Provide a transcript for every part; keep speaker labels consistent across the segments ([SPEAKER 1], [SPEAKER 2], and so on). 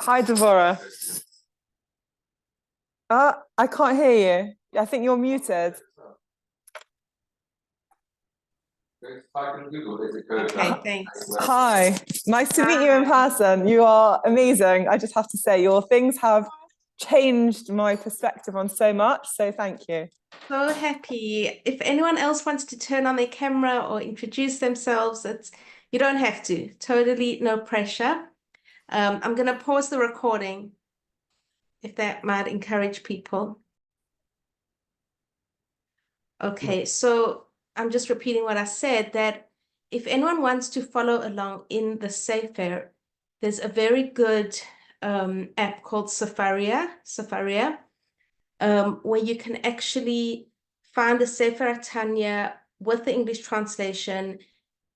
[SPEAKER 1] Hi, Devorah. I can't hear you. I think you're muted.
[SPEAKER 2] Okay, thanks.
[SPEAKER 1] Hi, nice to meet you in person. You are amazing. I just have to say, your things have changed my perspective on so much. So thank you.
[SPEAKER 2] So happy. If anyone else wants to turn on their camera or introduce themselves, you don't have to. Totally no pressure. I'm going to pause the recording if that might encourage people. Okay, so I'm just repeating what I said, that if anyone wants to follow along in the Sefer, there's a very good app called Safaria, where you can actually find the Sefer Tanya with the English translation,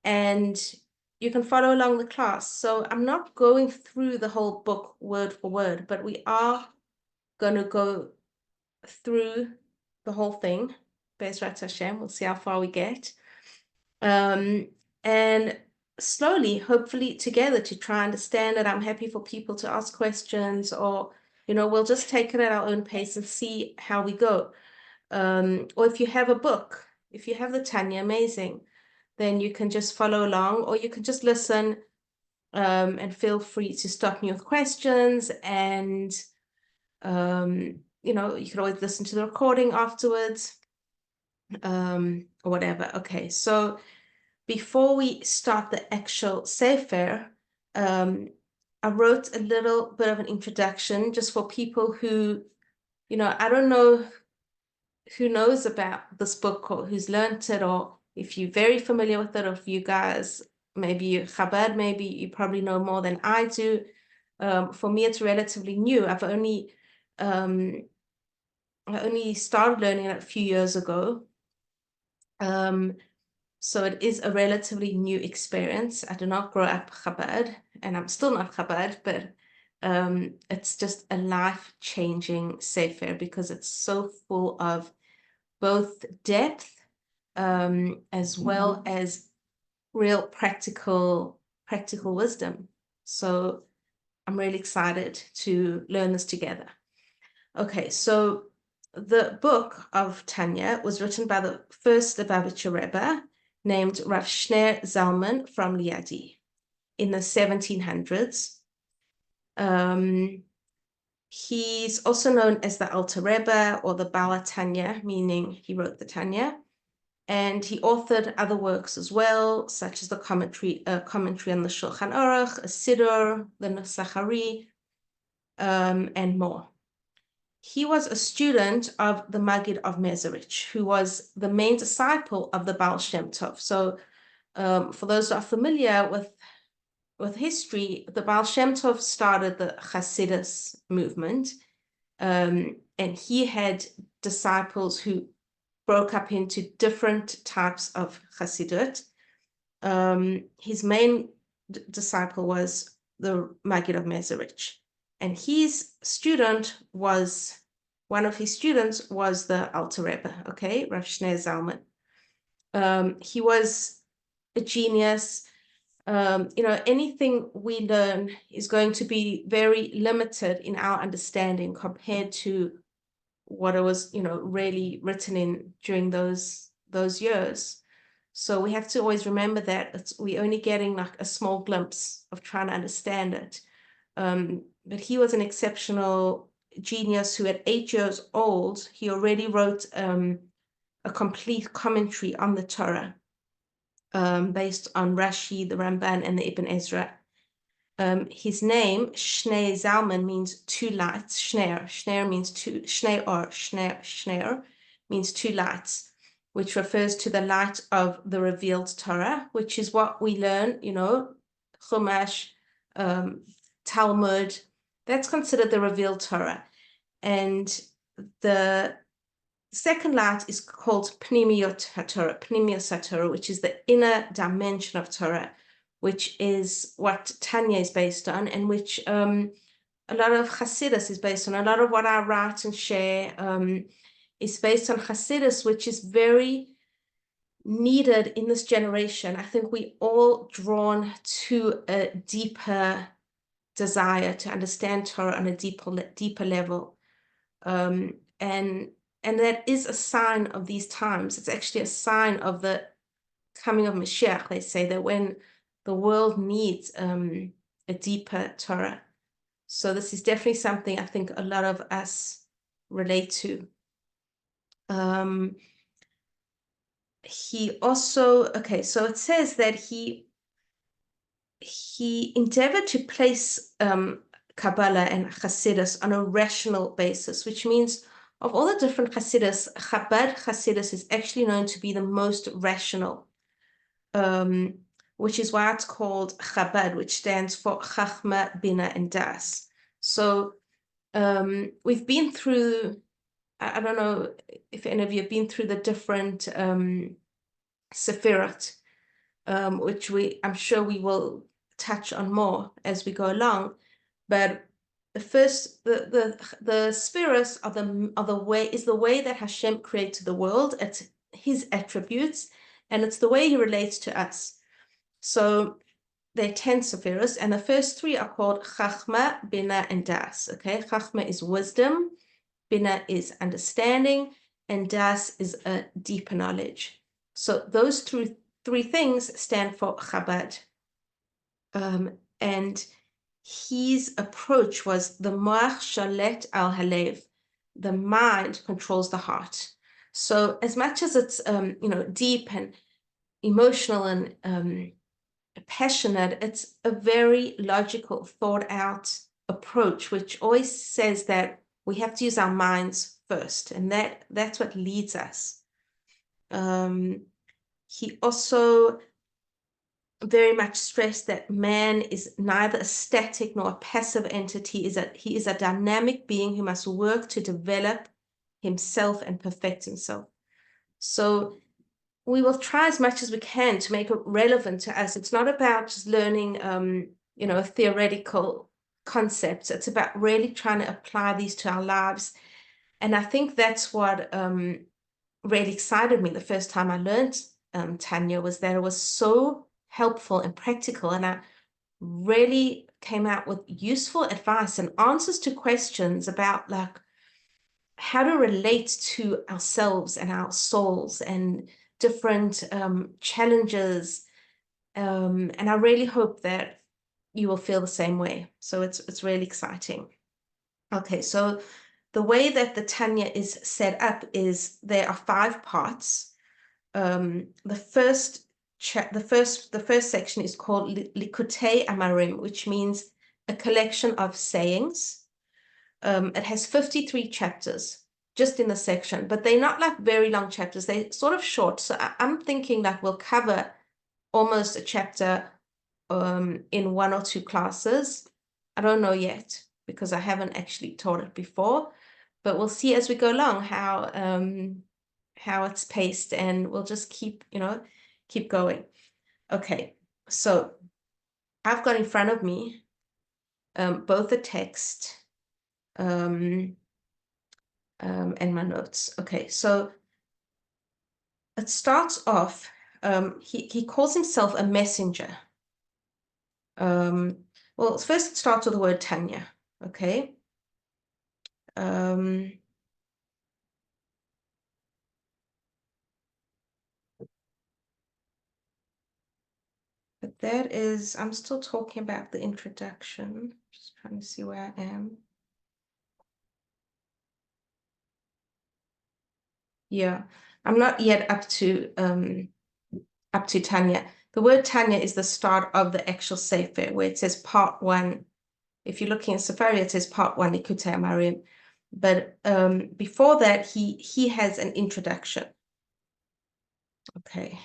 [SPEAKER 2] and you can follow along the class. So I'm not going through the whole book word for word, but we are going to go through the whole thing. Bezrat Hashem, we'll see how far we get. And slowly, hopefully together, to try and understand it. I'm happy for people to ask questions, or we'll just take it at our own pace and see how we go. Or if you have a book, if you have the Tanya, amazing, then you can just follow along, or you can just listen, and feel free to stop me with questions. And you can always listen to the recording afterwards, or whatever. Okay, so before we start the actual Sefer, I wrote a little bit of an introduction just for people who, I don't know who knows about this book or who's learned it, or if you're very familiar with it, or if you guys, maybe you're Chabad, maybe you probably know more than I do. For me, it's relatively new. I only started learning it a few years ago. So it is a relatively new experience. I did not grow up Chabad, and I'm still not Chabad, but it's just a life-changing Sefer because it's so full of both depth, as well as real practical wisdom. So I'm really excited to learn this together. Okay, so the book of Tanya was written by the first Lubavitcher Rebbe, named Rav Shner Zalman from Liadi in the 1700s. He's also known as the Alter Rebbe or the Bala Tanya, meaning he wrote the Tanya. And he authored other works as well, such as the commentary on the Shulchan Aruch, a Siddur, the Nusach Hari, and more. He was a student of the Maggid of Mezerich, who was the main disciple of the Baal Shem Tov. So for those who are familiar with history, the Baal Shem Tov started the Hasidus movement, and he had disciples who broke up into different types of Hasidut. His main disciple was the Maggid of Mezerich. And one of his students was the Alter Rebbe, okay, Rav Shner Zalman. He was a genius. Anything we learn is going to be very limited in our understanding compared to what it was, really written in during those years. So we have to always remember that we're only getting like a small glimpse of trying to understand it. But he was an exceptional genius who at 8 years old, he already wrote a complete commentary on the Torah, based on Rashi, the Ramban, and the Ibn Ezra. His name, Shnei Zalman, means two lights. Shner means two, Shner means two lights, which refers to the light of the revealed Torah, which is what we learn, Chumash, Talmud, that's considered the revealed Torah. And the second light is called Pnimiyot HaTorah, Pnimiyos HaTorah, which is the inner dimension of Torah, which is what Tanya is based on, and which a lot of Hasidus is based on. A lot of what I write and share is based on Hasidus, which is very needed in this generation. I think we all drawn to a deeper desire to understand Torah on a deeper level. And that is a sign of these times. It's actually a sign of the coming of Mashiach. They say that when the world needs a deeper Torah. So this is definitely something I think a lot of us relate to. He also, okay, so it says that he endeavored to place Kabbalah and Hasidus on a rational basis, which means of all the different Hasidus, Chabad Hasidus is actually known to be the most rational, which is why it's called Chabad, which stands for Chachma, Bina, and Das. So we've been through, I don't know if any of you have been through the different Sephirot, which I'm sure we will touch on more as we go along. But the first, the spheres are the way that Hashem created the world. It's his attributes, and it's the way he relates to us. So there are 10 spheres, and the first 3 are called Chachma, Bina, and Das. Okay, Chachma is wisdom, Bina is understanding, and Das is a deeper knowledge. So those 3 things stand for Chabad. And his approach was the Moach Shalet al Halev. The mind controls the heart. So as much as it's deep and emotional and passionate, it's a very logical, thought out approach, which always says that we have to use our minds first, and that's what leads us. He also very much stressed that man is neither a static nor a passive entity. He is a dynamic being who must work to develop himself and perfect himself. So we will try as much as we can to make it relevant to us. It's not about just learning, theoretical concepts. It's about really trying to apply these to our lives. And I think that's what really excited me the first time I learned Tanya, was that it was so helpful and practical, and I really came out with useful advice and answers to questions about like how to relate to ourselves and our souls and different challenges, and I really hope that you will feel the same way. So it's really exciting. Okay, so the way that the Tanya is set up is there are 5 parts. The first section is called Likutei Amarim, which means a collection of sayings. It has 53 chapters just in the section, but they're not like very long chapters. They're sort of short. So I'm thinking that we'll cover almost a chapter in 1 or 2 classes. I don't know yet because I haven't actually taught it before, but we'll see as we go along how it's paced, and we'll just keep going. Okay, so I've got in front of me both the text and my notes. Okay, so it starts off, he calls himself a messenger. Well, first it starts with the word Tanya, okay? But that is, I'm still talking about the introduction. Just trying to see where I am. Yeah, I'm not yet up to Tanya. The word Tanya is the start of the actual Sefer, where it says part 1. If you're looking at Safari, it says part 1, Likutei Amarim. But before that, he has an introduction. Okay.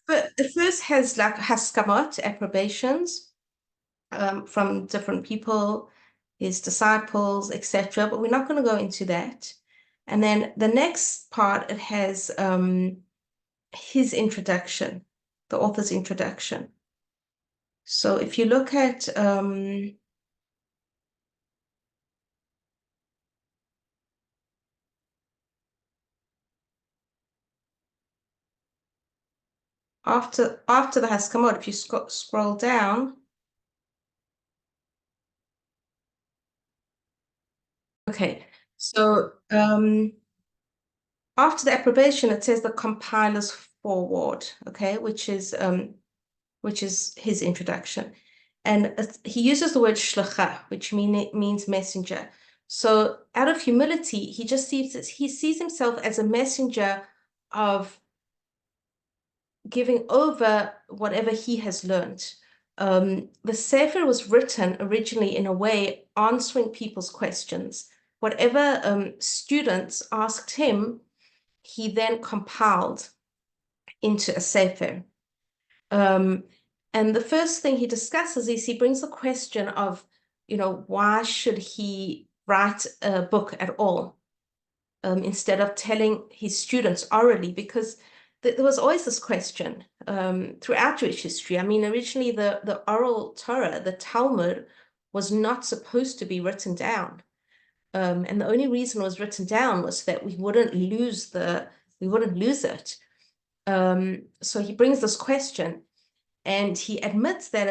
[SPEAKER 2] But the first has like haskamot, approbations from different people, his disciples, etc. But we're not going to go into that. And then the next part, it has his introduction, the author's introduction. So if you look at after the Haskamot, if you scroll down. Okay, so after the approbation, it says the compiler's foreword, okay, which is his introduction. And he uses the word shlicha, which means messenger. So out of humility, he sees himself as a messenger of giving over whatever he has learned. The Sefer was written originally in a way answering people's questions. Whatever students asked him, he then compiled into a Sefer. And the first thing he discusses is he brings the question of, why should he write a book at all, instead of telling his students orally? Because there was always this question throughout Jewish history. I mean, originally the oral Torah, the Talmud, was not supposed to be written down. And the only reason it was written down was that we wouldn't lose it. So he brings this question, and he admits that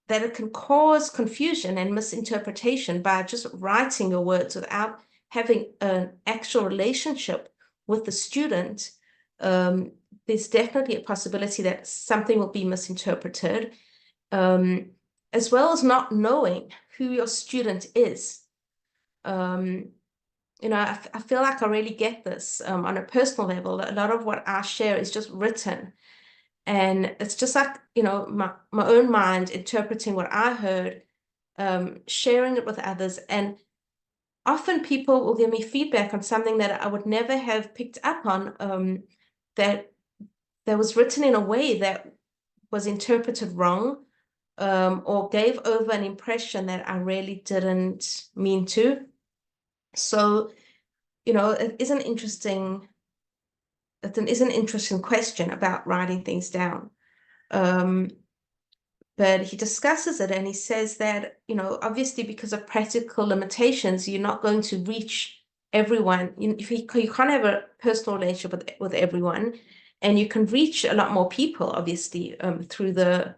[SPEAKER 2] it can cause confusion and misinterpretation by just writing your words without having an actual relationship with the student. There's definitely a possibility that something will be misinterpreted, as well as not knowing who your student is. I feel like I really get this on a personal level. A lot of what I share is just written, and it's just like, my own mind interpreting what I heard, sharing it with others. And often people will give me feedback on something that I would never have picked up on, that was written in a way that was interpreted wrong, or gave over an impression that I really didn't mean to. So, it is an interesting question about writing things down. But he discusses it, and he says that, obviously because of practical limitations, you're not going to reach everyone. You can't have a personal relationship with everyone, and you can reach a lot more people, obviously, through the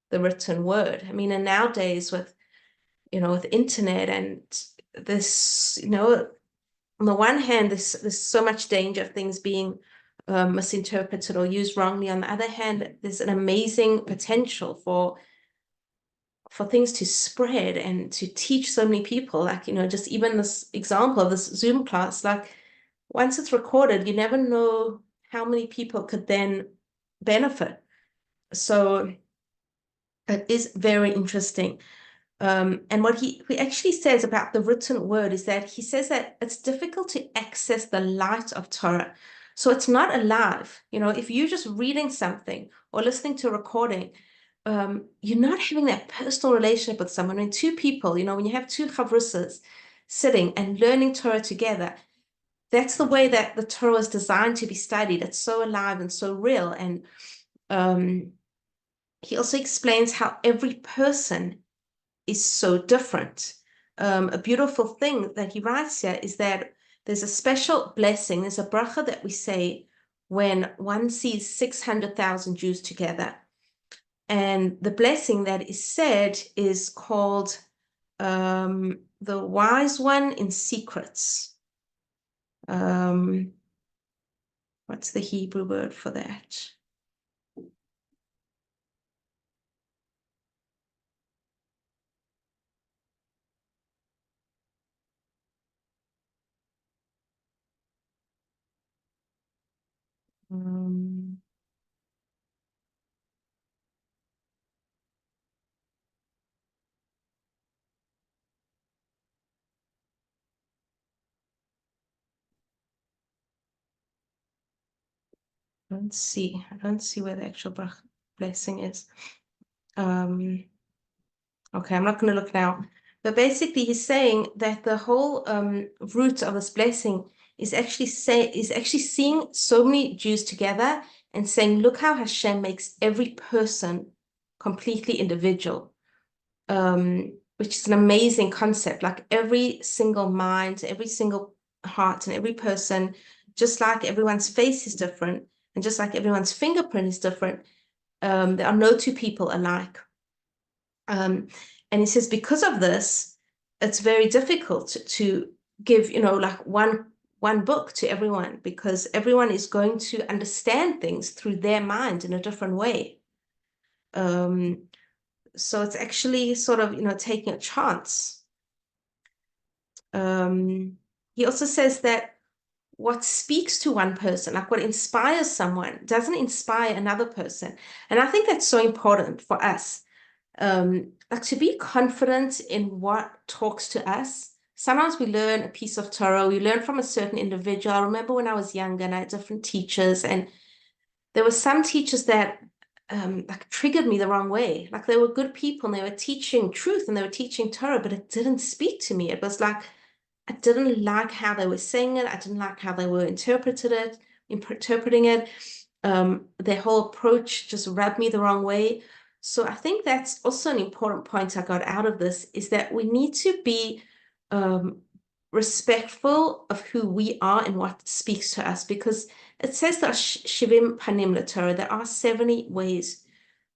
[SPEAKER 2] written word. I mean, and nowadays with internet and this, on the one hand, there's so much danger of things being misinterpreted or used wrongly. On the other hand, there's an amazing potential for things to spread and to teach so many people. Like, just even this example of this Zoom class, like once it's recorded, you never know how many people could then benefit. So it is very interesting. And what he actually says about the written word is that he says that it's difficult to access the light of Torah. So it's not alive. If you're just reading something or listening to a recording, you're not having that personal relationship with someone. When two people, when you have two chavrusas sitting and learning Torah together, that's the way that the Torah is designed to be studied. It's so alive and so real. And he also explains how every person is so different. A beautiful thing that he writes here is that there's a special blessing, there's a bracha that we say when one sees 600,000 Jews together. And the blessing that is said is called the wise one in secrets. What's the Hebrew word for that? I don't see where the actual blessing is. Okay, I'm not going to look now. But basically, he's saying that the whole root of this blessing is actually seeing so many Jews together and saying, look how Hashem makes every person completely individual, which is an amazing concept. Like every single mind, every single heart, and every person, just like everyone's face is different, And just like everyone's fingerprint is different, there are no two people alike. And he says, because of this, it's very difficult to give, like one book to everyone, because everyone is going to understand things through their mind in a different way. So it's actually sort of, taking a chance. He also says that what speaks to one person, like what inspires someone, doesn't inspire another person. And I think that's so important for us. Like to be confident in what talks to us. Sometimes we learn a piece of Torah, we learn from a certain individual. I remember when I was younger and I had different teachers, and there were some teachers that like triggered me the wrong way. Like they were good people and they were teaching truth and they were teaching Torah, but it didn't speak to me. It was like I didn't like how they were saying it. I didn't like how they were interpreting it. Their whole approach just rubbed me the wrong way. So I think that's also an important point I got out of this, is that we need to be respectful of who we are and what speaks to us, because it says that Shivim Panim LaTorah, there are 70 ways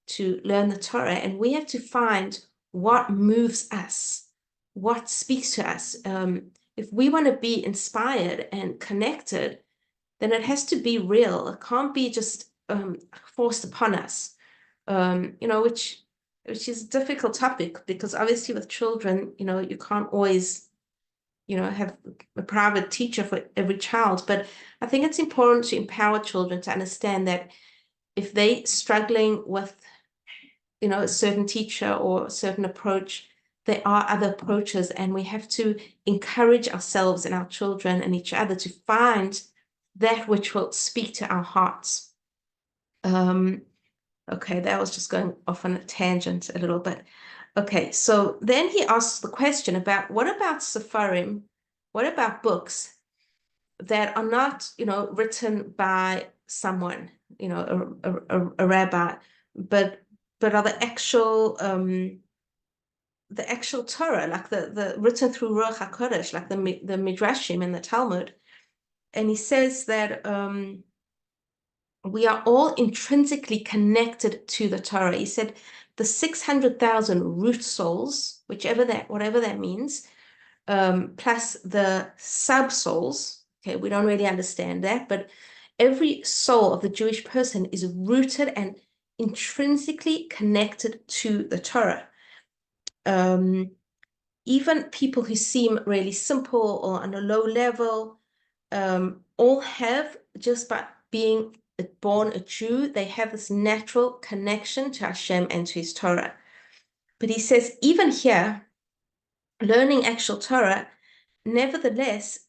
[SPEAKER 2] to learn the Torah, and we have to find what moves us, what speaks to us. If we want to be inspired and connected, then it has to be real. It can't be just forced upon us, which is a difficult topic, because obviously with children, you can't always, have a private teacher for every child. But I think it's important to empower children to understand that if they're struggling with, a certain teacher or a certain approach, there are other approaches, and we have to encourage ourselves and our children and each other to find that which will speak to our hearts. Okay, that was just going off on a tangent a little bit. Okay, so then he asks the question about, what about Sefarim? What about books that are not, written by someone, a rabbi, but are the actual Torah, like the written through Ruach HaKodesh, like the Midrashim and the Talmud. And he says that we are all intrinsically connected to the Torah. He said the 600,000 root souls, whatever that means, plus the sub souls. Okay, we don't really understand that, but every soul of the Jewish person is rooted and intrinsically connected to the Torah. Even people who seem really simple or on a low level, all have, just by being born a Jew, they have this natural connection to Hashem and to his Torah. But he says, even here, learning actual Torah, nevertheless,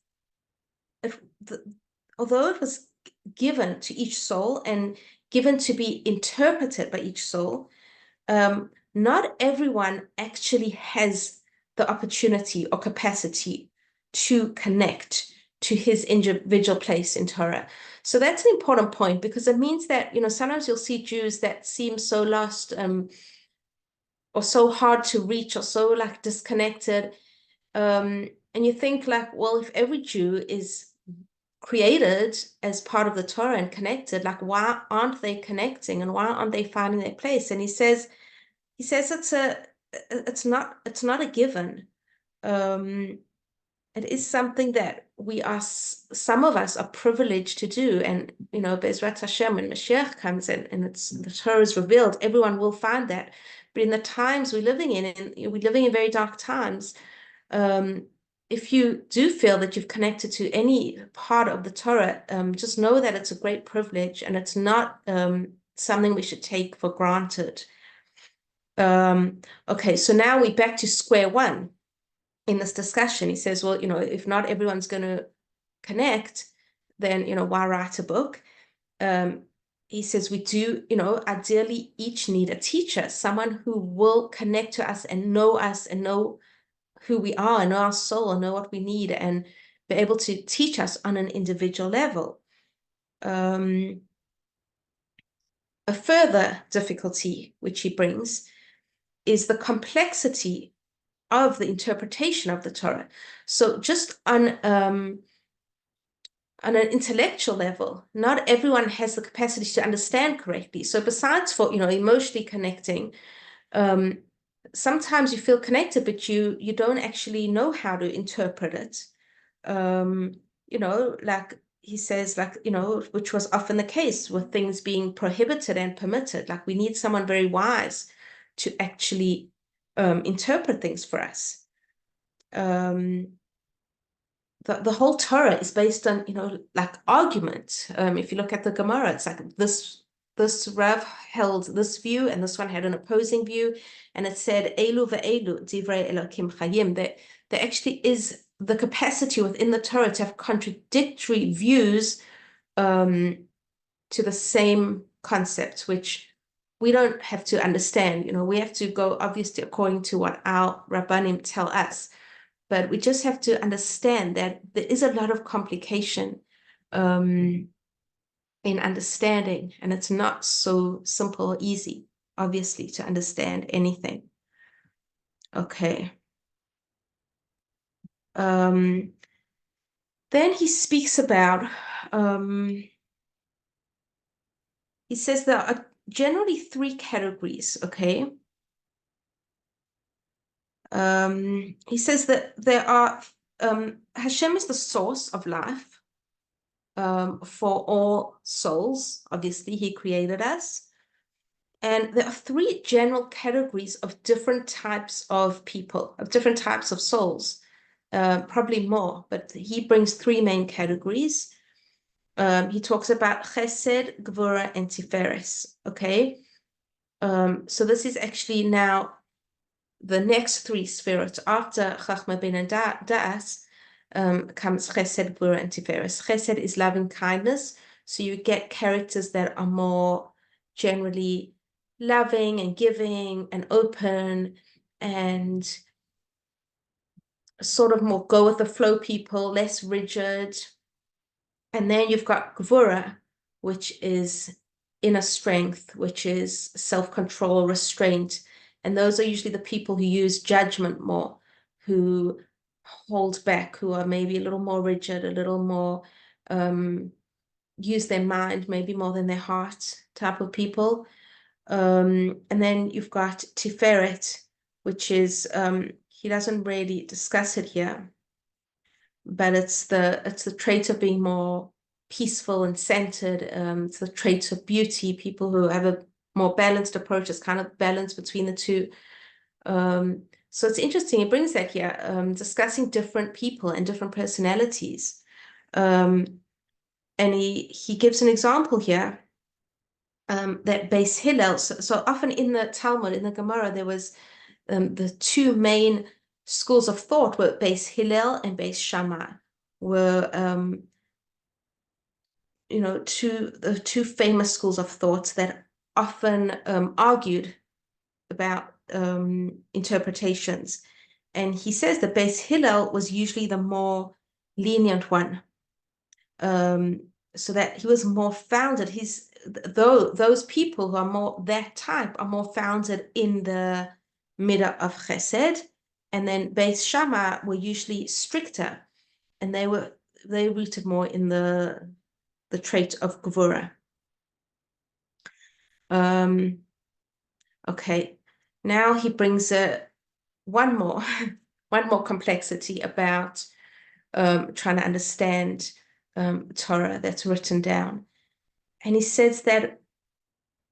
[SPEAKER 2] although it was given to each soul and given to be interpreted by each soul, not everyone actually has the opportunity or capacity to connect to his individual place in Torah. So that's an important point, because it means that, sometimes you'll see Jews that seem so lost, or so hard to reach, or so like disconnected. And you think like, well, if every Jew is created as part of the Torah and connected, like why aren't they connecting and why aren't they finding their place? And he says it's not a given. It is something that some of us are privileged to do. And, Bezrat Hashem, when Mashiach comes in and the Torah is revealed, everyone will find that. But in the times we're living in, and we're living in very dark times, if you do feel that you've connected to any part of the Torah, just know that it's a great privilege, and it's not something we should take for granted. Okay, so now we're back to square one in this discussion. He says, well, if not everyone's going to connect, then, why write a book? He says we do, ideally each need a teacher, someone who will connect to us and know who we are, and know our soul, and know what we need, and be able to teach us on an individual level. A further difficulty which he brings is the complexity of the interpretation of the Torah. So just on on an intellectual level, not everyone has the capacity to understand correctly. So besides for, emotionally connecting, sometimes you feel connected, but you don't actually know how to interpret it. Like he says, which was often the case with things being prohibited and permitted. Like we need someone very wise to actually interpret things for us. The whole Torah is based on, like argument. If you look at the Gemara, it's like this Rav held this view and this one had an opposing view, and it said Elu ve'elu divrei Elokim chayim. There actually is the capacity within the Torah to have contradictory views to the same concept, which we don't have to understand. We have to go obviously according to what our Rabbanim tell us. But we just have to understand that there is a lot of complication in understanding, and it's not so simple or easy, obviously, to understand anything. Okay. Then he speaks about, he says there are generally 3 categories, okay? He says that there are, Hashem is the source of life for all souls. Obviously, he created us. And there are 3 general categories of different types of people, of different types of souls, probably more, but he brings 3 main categories. He talks about Chesed, Gvura, and Tiferes, okay? So this is actually now the next 3 spheres. After Chachma Bin and Da'as comes Chesed, Gvura, and Tiferes. Chesed is loving kindness, so you get characters that are more generally loving and giving and open and sort of more go with the flow people, less rigid. And then you've got Gvura, which is inner strength, which is self-control, restraint. And those are usually the people who use judgment more, who hold back, who are maybe a little more rigid, a little more use their mind maybe more than their heart type of people. And then you've got Tiferet, which is, he doesn't really discuss it here, but it's the trait of being more peaceful and centered. It's the trait of beauty, people who have a more balanced approach. It's kind of balance between the two. So it's interesting, it brings that here, discussing different people and different personalities. And he gives an example here, that Beis Hillel, so often in the Talmud, in the Gemara, there was the 2 main schools of thought were Beis Hillel and Beis Shammai, were the 2 famous schools of thought that often argued about interpretations. And he says that Beis Hillel was usually the more lenient one, so that he was more founded. Those people who are more that type are more founded in the midah of Chesed, and then Beis Shammai were usually stricter, and they rooted more in the trait of Gvura. Okay, now he brings one more complexity about trying to understand Torah that's written down. And he says that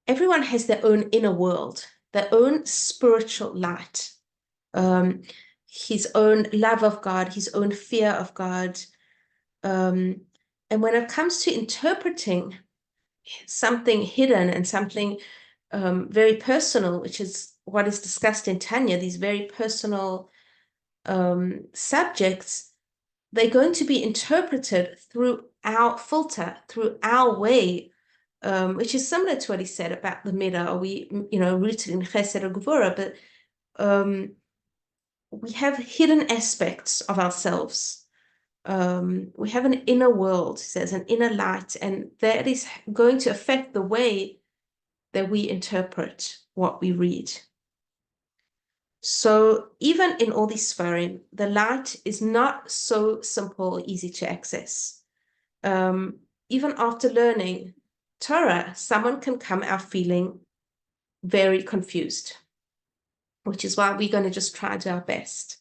[SPEAKER 2] everyone has their own inner world, their own spiritual light, his own love of God, his own fear of God. And when it comes to interpreting something hidden and something very personal, which is what is discussed in Tanya, these very personal subjects, they're going to be interpreted through our filter, through our way, which is similar to what he said about the midah. Are we, rooted in Chesed or Gvura? But we have hidden aspects of ourselves. We have an inner world, he says, an inner light, and that is going to affect the way that we interpret what we read. So even in all these Sfarim, the light is not so simple or easy to access. even after learning Torah, someone can come out feeling very confused, which is why we're going to just try to do our best.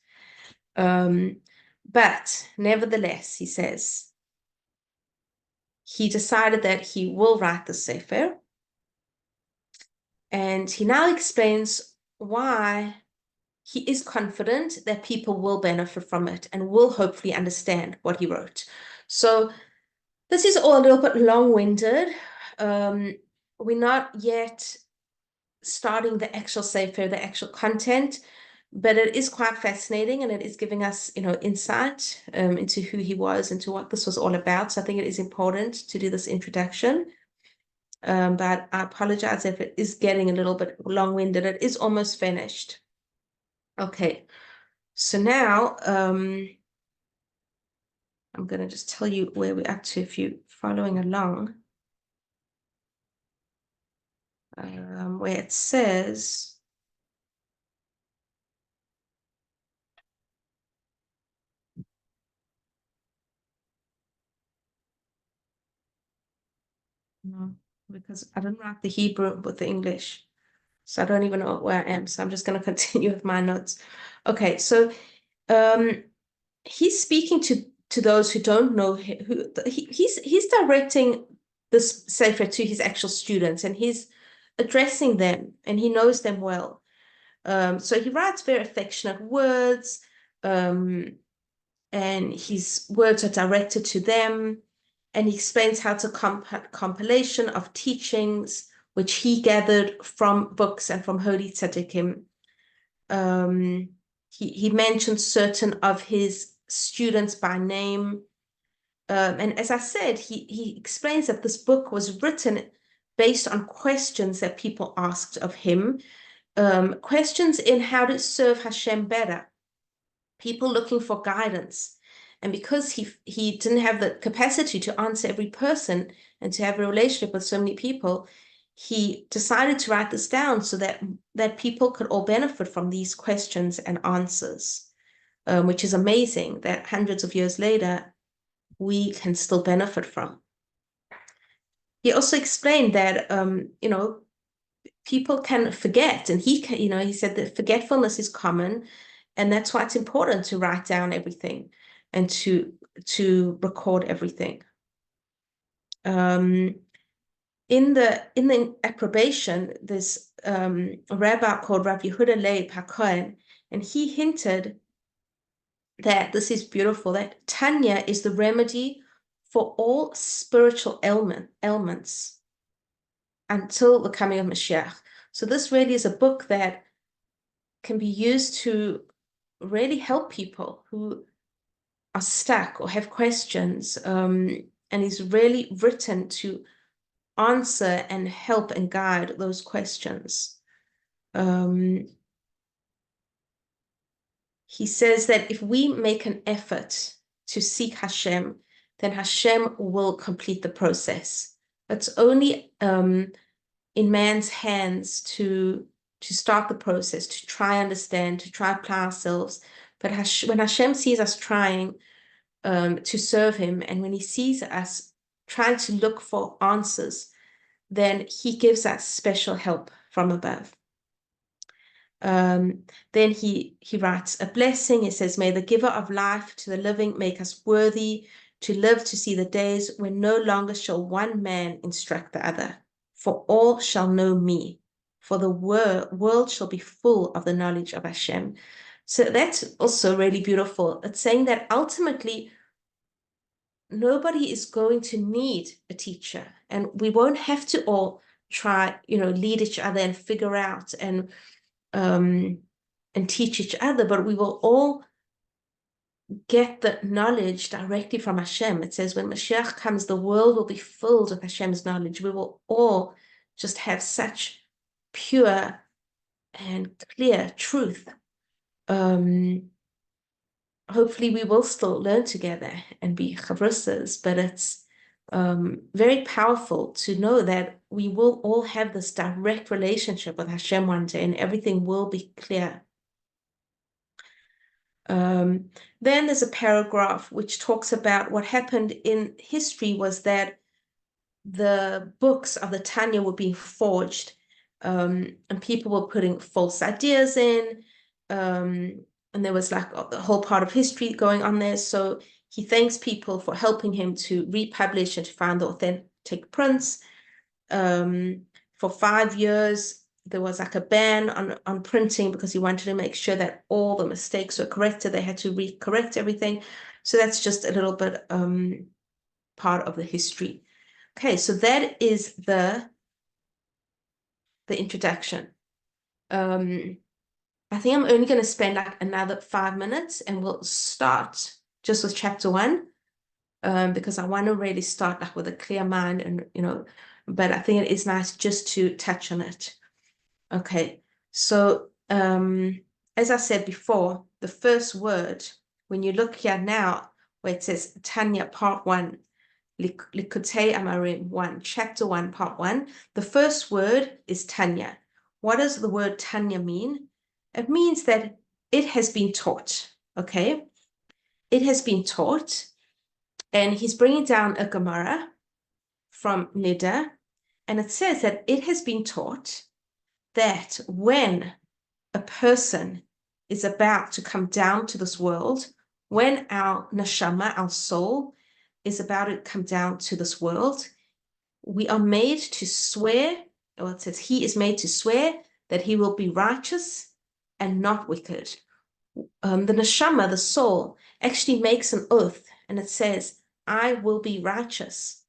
[SPEAKER 2] But nevertheless, he says, he decided that he will write the Sefer. And he now explains why he is confident that people will benefit from it and will hopefully understand what he wrote. So this is all a little bit long-winded. We're not yet starting the actual Sefer, the actual content, but it is quite fascinating, and it is giving us, insight into who he was and to what this was all about. So I think it is important to do this introduction. But I apologize if it is getting a little bit long-winded. It is almost finished. Okay, so now I'm going to just tell you where we're up to if you're following along. Where it says, no, because I didn't write the Hebrew with the English, so I don't even know where I am. So I'm just going to continue with my notes. Okay, so he's speaking to those who don't know who he's directing this Sefer to his actual students, and he's addressing them, and he knows them well. So he writes very affectionate words, and his words are directed to them, and he explains how it's a compilation of teachings which he gathered from books and from holy tzaddikim. He mentions certain of his students by name. And as I said, he explains that this book was written based on questions that people asked of him, questions in how to serve Hashem better, people looking for guidance. And because he didn't have the capacity to answer every person and to have a relationship with so many people, he decided to write this down so that people could all benefit from these questions and answers, which is amazing that hundreds of years later, we can still benefit from. He also explained that, people can forget, and he said that forgetfulness is common, and that's why it's important to write down everything and to record everything. In the approbation, there's a rabbi called Rav Yehuda Leib HaKohen, and he hinted that this is beautiful, that Tanya is the remedy for all spiritual ailments until the coming of Mashiach. So this really is a book that can be used to really help people who are stuck or have questions, and is really written to answer and help and guide those questions. He says that if we make an effort to seek Hashem, then Hashem will complete the process. It's only in man's hands to start the process, to try understand, to try apply ourselves. But when Hashem sees us trying to serve him, and when he sees us trying to look for answers, then he gives us special help from above. Then he writes a blessing. He says, may the giver of life to the living make us worthy to live to see the days when no longer shall one man instruct the other, for all shall know me, for the world shall be full of the knowledge of Hashem. So that's also really beautiful. It's saying that ultimately nobody is going to need a teacher, and we won't have to all try, lead each other and figure out and teach each other, but we will all get the knowledge directly from Hashem. It says when Mashiach comes, the world will be filled with Hashem's knowledge. We will all just have such pure and clear truth. Hopefully we will still learn together and be chavrusas, but it's very powerful to know that we will all have this direct relationship with Hashem one day, and everything will be clear. Then there's a paragraph which talks about what happened in history was that the books of the Tanya were being forged, and people were putting false ideas in, and there was like the whole part of history going on there. So he thanks people for helping him to republish and to find the authentic prints. For 5 years, there was like a ban on printing because he wanted to make sure that all the mistakes were corrected. They had to recorrect everything. So that's just a little bit part of the history. Okay, so that is the introduction. I think I'm only going to spend like another 5 minutes and we'll start just with chapter 1, because I want to really start like with a clear mind and, but I think it is nice just to touch on it. Okay, so as I said before, the first word, when you look here now, where it says Tanya Part 1, Likutei Amarim 1, Chapter 1, Part 1, the first word is Tanya. What does the word Tanya mean? It means that it has been taught, okay? It has been taught, and he's bringing down a Gemara from Nida, and it says that it has been taught that when a person is about to come down to this world, when our neshama, our soul, is about to come down to this world, we are made to swear, or it says he is made to swear that he will be righteous and not wicked. The neshama, the soul, actually makes an oath, and it says, I will be righteous,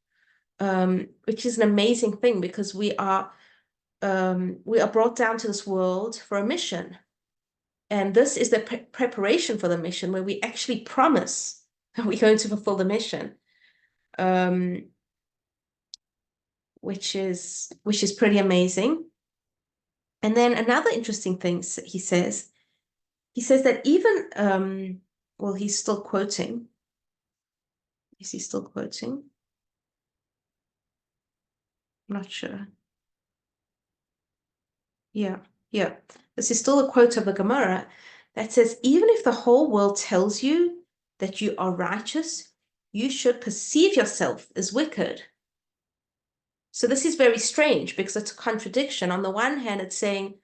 [SPEAKER 2] which is an amazing thing because we are brought down to this world for a mission. And this is the preparation for the mission where we actually promise that we're going to fulfill the mission, which is pretty amazing. And then another interesting thing he says that even, well, he's still quoting. Is he still quoting? I'm not sure. Yeah. This is still a quote of the Gemara that says, even if the whole world tells you that you are righteous, you should perceive yourself as wicked. So this is very strange because it's a contradiction. On the one hand, it's saying,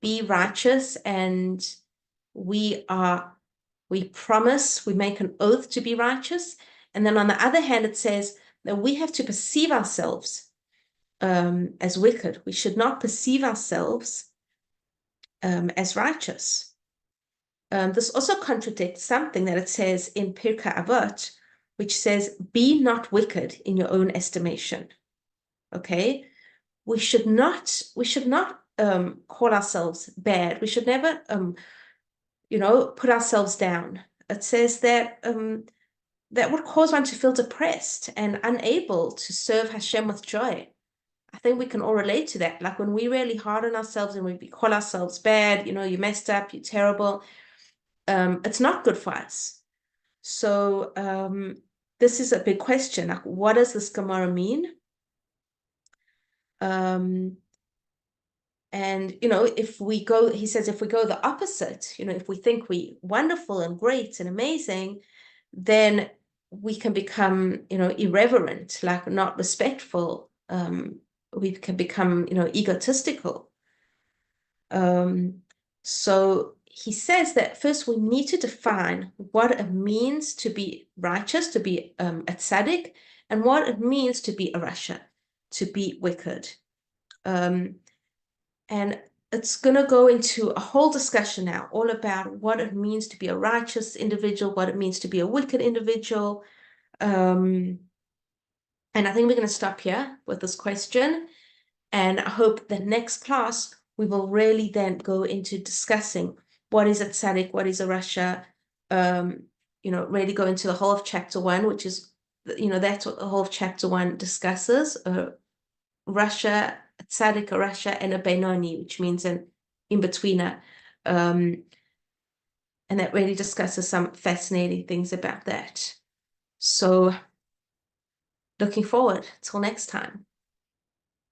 [SPEAKER 2] be righteous, and we promise, we make an oath to be righteous. And then on the other hand, it says that we have to perceive ourselves as wicked. We should not perceive ourselves as righteous. This also contradicts something that it says in Pirkei Avot, which says, be not wicked in your own estimation. Okay, we should not call ourselves bad. We should never put ourselves down. It says that that would cause one to feel depressed and unable to serve Hashem with joy. I think we can all relate to that. Like when we really hard on ourselves and we call ourselves bad, you messed up, you're terrible. It's not good for us. So this is a big question. Like, what does this Gemara mean? And if we go, he says, if we go the opposite, if we think we wonderful and great and amazing, then we can become, irreverent, like not respectful. We can become, egotistical. So he says that first we need to define what it means to be righteous, to be a tzaddik, and what it means to be a rasha, to be wicked. And it's going to go into a whole discussion now, all about what it means to be a righteous individual, what it means to be a wicked individual. And I think we're going to stop here with this question. And I hope that next class, we will really then go into discussing what is a tzaddik, what is a rasha, really go into the whole of chapter 1, which is, that's what the whole of chapter 1 discusses, rasha, a tzaddik, a rasha, and a benoni, which means an in-betweener. And that really discusses some fascinating things about that. So looking forward till next time.